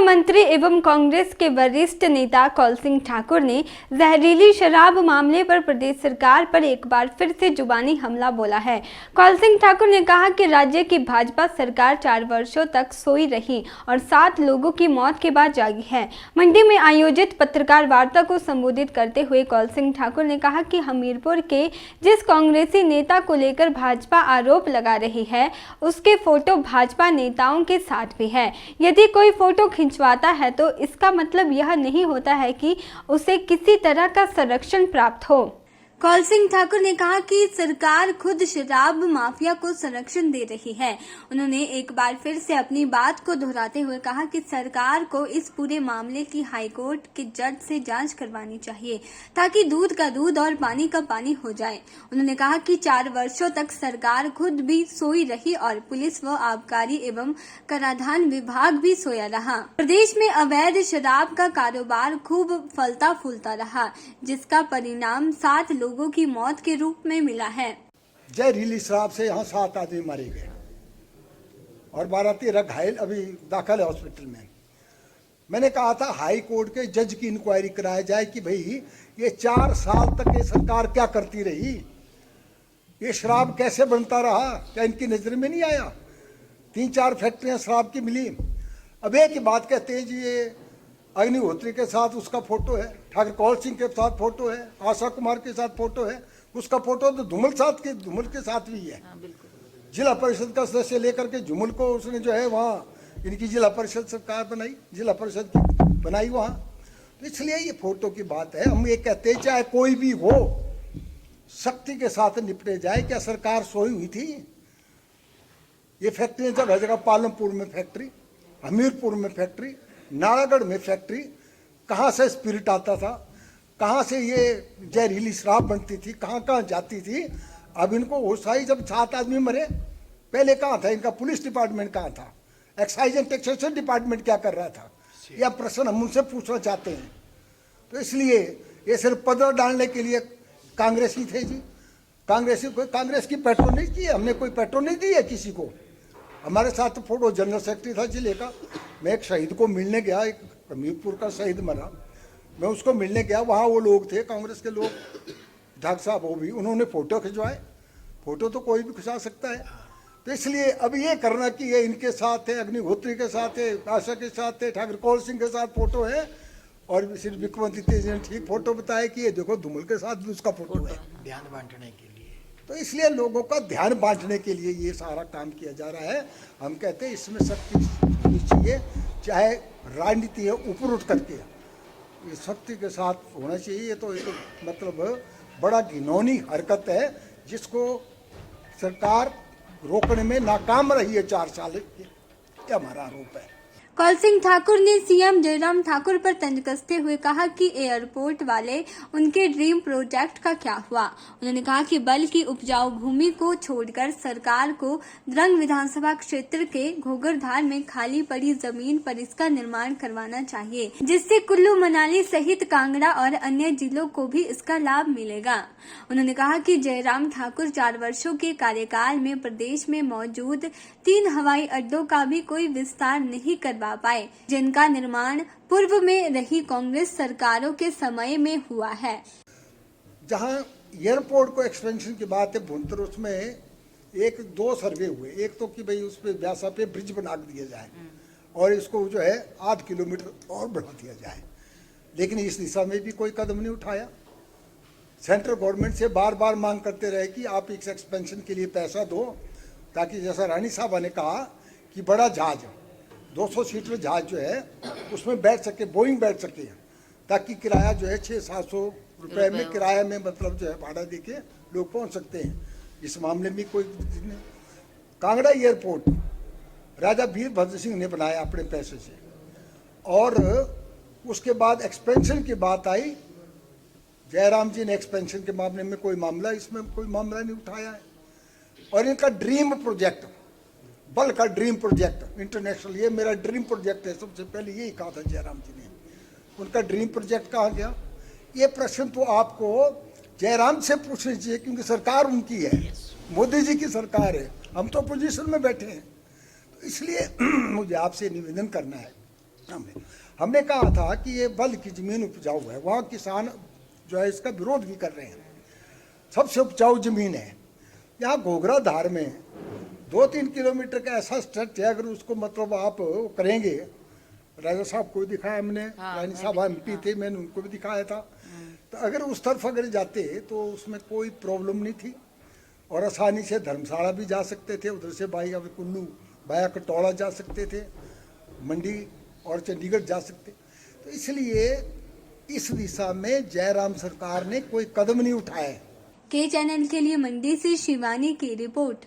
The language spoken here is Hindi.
मंत्री एवं कांग्रेस के वरिष्ठ नेता कौल सिंह ठाकुर ने जहरीली शराब मामले पर प्रदेश सरकार पर एक बार फिर से जुबानी हमला बोला है। कौल सिंह ठाकुर ने कहा कि राज्य की भाजपा सरकार 4 वर्षों तक सोई रही और 7 लोगों की मौत के बाद जागी है। मंडी में आयोजित पत्रकार वार्ता को संबोधित करते हुए कौल सिंह ठाकुर ने कहा कि हमीरपुर के जिस कांग्रेसी नेता को लेकर भाजपा आरोप लगा रही है उसके फोटो भाजपा नेताओं के साथ भी है। यदि कोई फोटो खिंचवाता है तो इसका मतलब यह नहीं होता है कि उसे किसी तरह का संरक्षण प्राप्त हो। कौल सिंह ठाकुर ने कहा कि सरकार खुद शराब माफिया को संरक्षण दे रही है। उन्होंने एक बार फिर से अपनी बात को दोहराते हुए कहा कि सरकार को इस पूरे मामले की हाईकोर्ट के जज से जांच करवानी चाहिए ताकि दूध का दूध और पानी का पानी हो जाए। उन्होंने कहा कि 4 वर्षों तक सरकार खुद भी सोई रही और पुलिस व आबकारी एवं कराधान विभाग भी सोया रहा। प्रदेश में अवैध शराब का कारोबार खूब फलता फूलता रहा, जिसका परिणाम 7 लोगों की मौत के रूप में मिला है। जहरीली शराब से यहाँ 7 आदमी मारे गए और 12-13 घायल अभी दाखिल है हॉस्पिटल में। मैंने कहा था हाई कोर्ट के जज की इंक्वायरी कराया जाए कि भाई ये 4 साल तक ये सरकार क्या करती रही, ये शराब कैसे बनता रहा, क्या इनकी नजर में नहीं आया? 3-4 फैक्ट्रियां शराब की मिली। अब एक ही बात कहते हैं जी ये अग्निहोत्री के साथ उसका फोटो है, ठाकुर कौल सिंह के साथ फोटो है, आशा कुमार के साथ फोटो है, उसका फोटो तो धूमल के साथ भी है। जिला परिषद का सदस्य लेकर के झुमल को उसने जो है वहाँ इनकी जिला परिषद सरकार बनाई, जिला परिषद की बनाई वहाँ। तो इसलिए ये फोटो की बात है। हम ये कहते हैं चाहे कोई भी हो सख्ती के साथ निपटे जाए। क्या सरकार सोई हुई थी? ये फैक्ट्री जगह जगह, पालमपुर में फैक्ट्री, हमीरपुर में फैक्ट्री, नारागढ़ में फैक्ट्री, कहाँ से स्पिरिट आता था, कहाँ से ये जहरीली शराब बनती थी, कहाँ कहाँ जाती थी। अब इनको होश आई जब 7 आदमी मरे। पहले कहाँ था इनका? पुलिस डिपार्टमेंट कहाँ था? एक्साइज एंड टैक्सेशन डिपार्टमेंट क्या कर रहा था? यह प्रश्न हम उनसे पूछना चाहते हैं। तो इसलिए ये सिर्फ पदर डालने के लिए कांग्रेसी थे जी। कांग्रेस की पेट्रोल नहीं की, हमने कोई पेट्रोल नहीं दी है किसी को। हमारे साथ फोटो जनरल सेक्रेटरी था जिले का। मैं एक शहीद को मिलने गया, एक हमीरपुर का शहीद मरा, मैं उसको मिलने गया। वहाँ वो लोग थे कांग्रेस के लोग, ढाक साहब, वो भी उन्होंने फोटो खिंचवाए। फोटो तो कोई भी खिंचा सकता है। तो इसलिए अब ये करना कि ये इनके साथ है, अग्निहोत्री के साथ है, आशा के साथ है, ठाकुर कौल सिंह के साथ फोटो है, और सिर्फ विक्रमादित्य तेज ने ठीक फोटो बताया कि ये देखो धूमल के साथ भी उसका फोटो है, ध्यान बांटने के लिए। तो इसलिए लोगों का ध्यान बांटने के लिए ये सारा काम किया जा रहा है। हम कहते हैं इसमें सख्ती होनी चाहिए, चाहे राजनीति है ऊपर उठ करके ये सख्ती के साथ होना चाहिए। ये तो मतलब बड़ा घिनौनी हरकत है जिसको सरकार रोकने में नाकाम रही है 4 साल। ये हमारा आरोप है। कौल सिंह ठाकुर ने सीएम जयराम ठाकुर पर तंज कसते हुए कहा कि एयरपोर्ट वाले उनके ड्रीम प्रोजेक्ट का क्या हुआ। उन्होंने कहा कि बल की उपजाऊ भूमि को छोड़कर सरकार को द्रंग विधानसभा क्षेत्र के घोगरधार में खाली पड़ी जमीन पर इसका निर्माण करवाना चाहिए, जिससे कुल्लू मनाली सहित कांगड़ा और अन्य जिलों को भी इसका लाभ मिलेगा। उन्होंने कहा कि जयराम ठाकुर 4 वर्षों के कार्यकाल में प्रदेश में मौजूद 3 हवाई अड्डों का भी कोई विस्तार नहीं करवा पाए, जिनका निर्माण पूर्व में रही कांग्रेस सरकारों के समय में हुआ है। जहां एयरपोर्ट को एक्सपेंशन की बात है भुंतर, उसमें 1-2 सर्वे हुए। एक तो कि भाई उस पे व्यासा पे ब्रिज बना दिया जाए और इसको जो है 8 किलोमीटर और बढ़ा दिया जाए, लेकिन इस दिशा में भी कोई कदम नहीं उठाया। सेंट्रल गवर्नमेंट से बार बार मांग करते रहे कि आप इस एक्सपेंशन के लिए पैसा दो, ताकि जैसा रानी साहबा ने कहा कि बड़ा जहाज 200 सीटर जहाज जो है उसमें बैठ सके, बोइंग बैठ सके, ताकि किराया जो है 600-700 रुपये में किराया में मतलब जो है भाड़ा देके लोग पहुंच सकते हैं। इस मामले में कोई नहीं। कांगड़ा एयरपोर्ट राजा वीरभद्र सिंह ने बनाया अपने पैसे से, और उसके बाद एक्सपेंशन की बात आई, जयराम जी ने एक्सपेंशन के मामले में कोई मामला नहीं उठाया है। और इनका ड्रीम प्रोजेक्ट, बल का ड्रीम प्रोजेक्ट इंटरनेशनल, ये मेरा ड्रीम प्रोजेक्ट है, सबसे पहले यही कहा था जयराम जी ने। उनका ड्रीम प्रोजेक्ट कहाँ गया? ये प्रश्न तो आपको जयराम से पूछना चाहिए, क्योंकि सरकार उनकी है, मोदी जी की सरकार है, हम तो पोजीशन में बैठे हैं। तो इसलिए मुझे आपसे निवेदन करना है हमने कहा था कि ये बल की जमीन उपजाऊ है, वहाँ किसान जो है इसका विरोध भी कर रहे हैं। सबसे उपजाऊ जमीन है। यहाँ घोघरा धार में 2-3 किलोमीटर का ऐसा स्ट्रेच है, अगर उसको मतलब आप करेंगे, राजा साहब को भी दिखाया हमने, रानी साहब MP थे, मैंने उनको भी दिखाया था, तो अगर उस तरफ अगर जाते तो उसमें कोई प्रॉब्लम नहीं थी और आसानी से धर्मशाला भी जा सकते थे, उधर से भाई अब कुल्लू बाया कटौड़ा जा सकते थे, मंडी और चंडीगढ़ जा सकते। तो इसलिए इस दिशा में जयराम सरकार ने कोई कदम नहीं उठाया है। के चैनल के लिए मंडी से शिवानी की रिपोर्ट।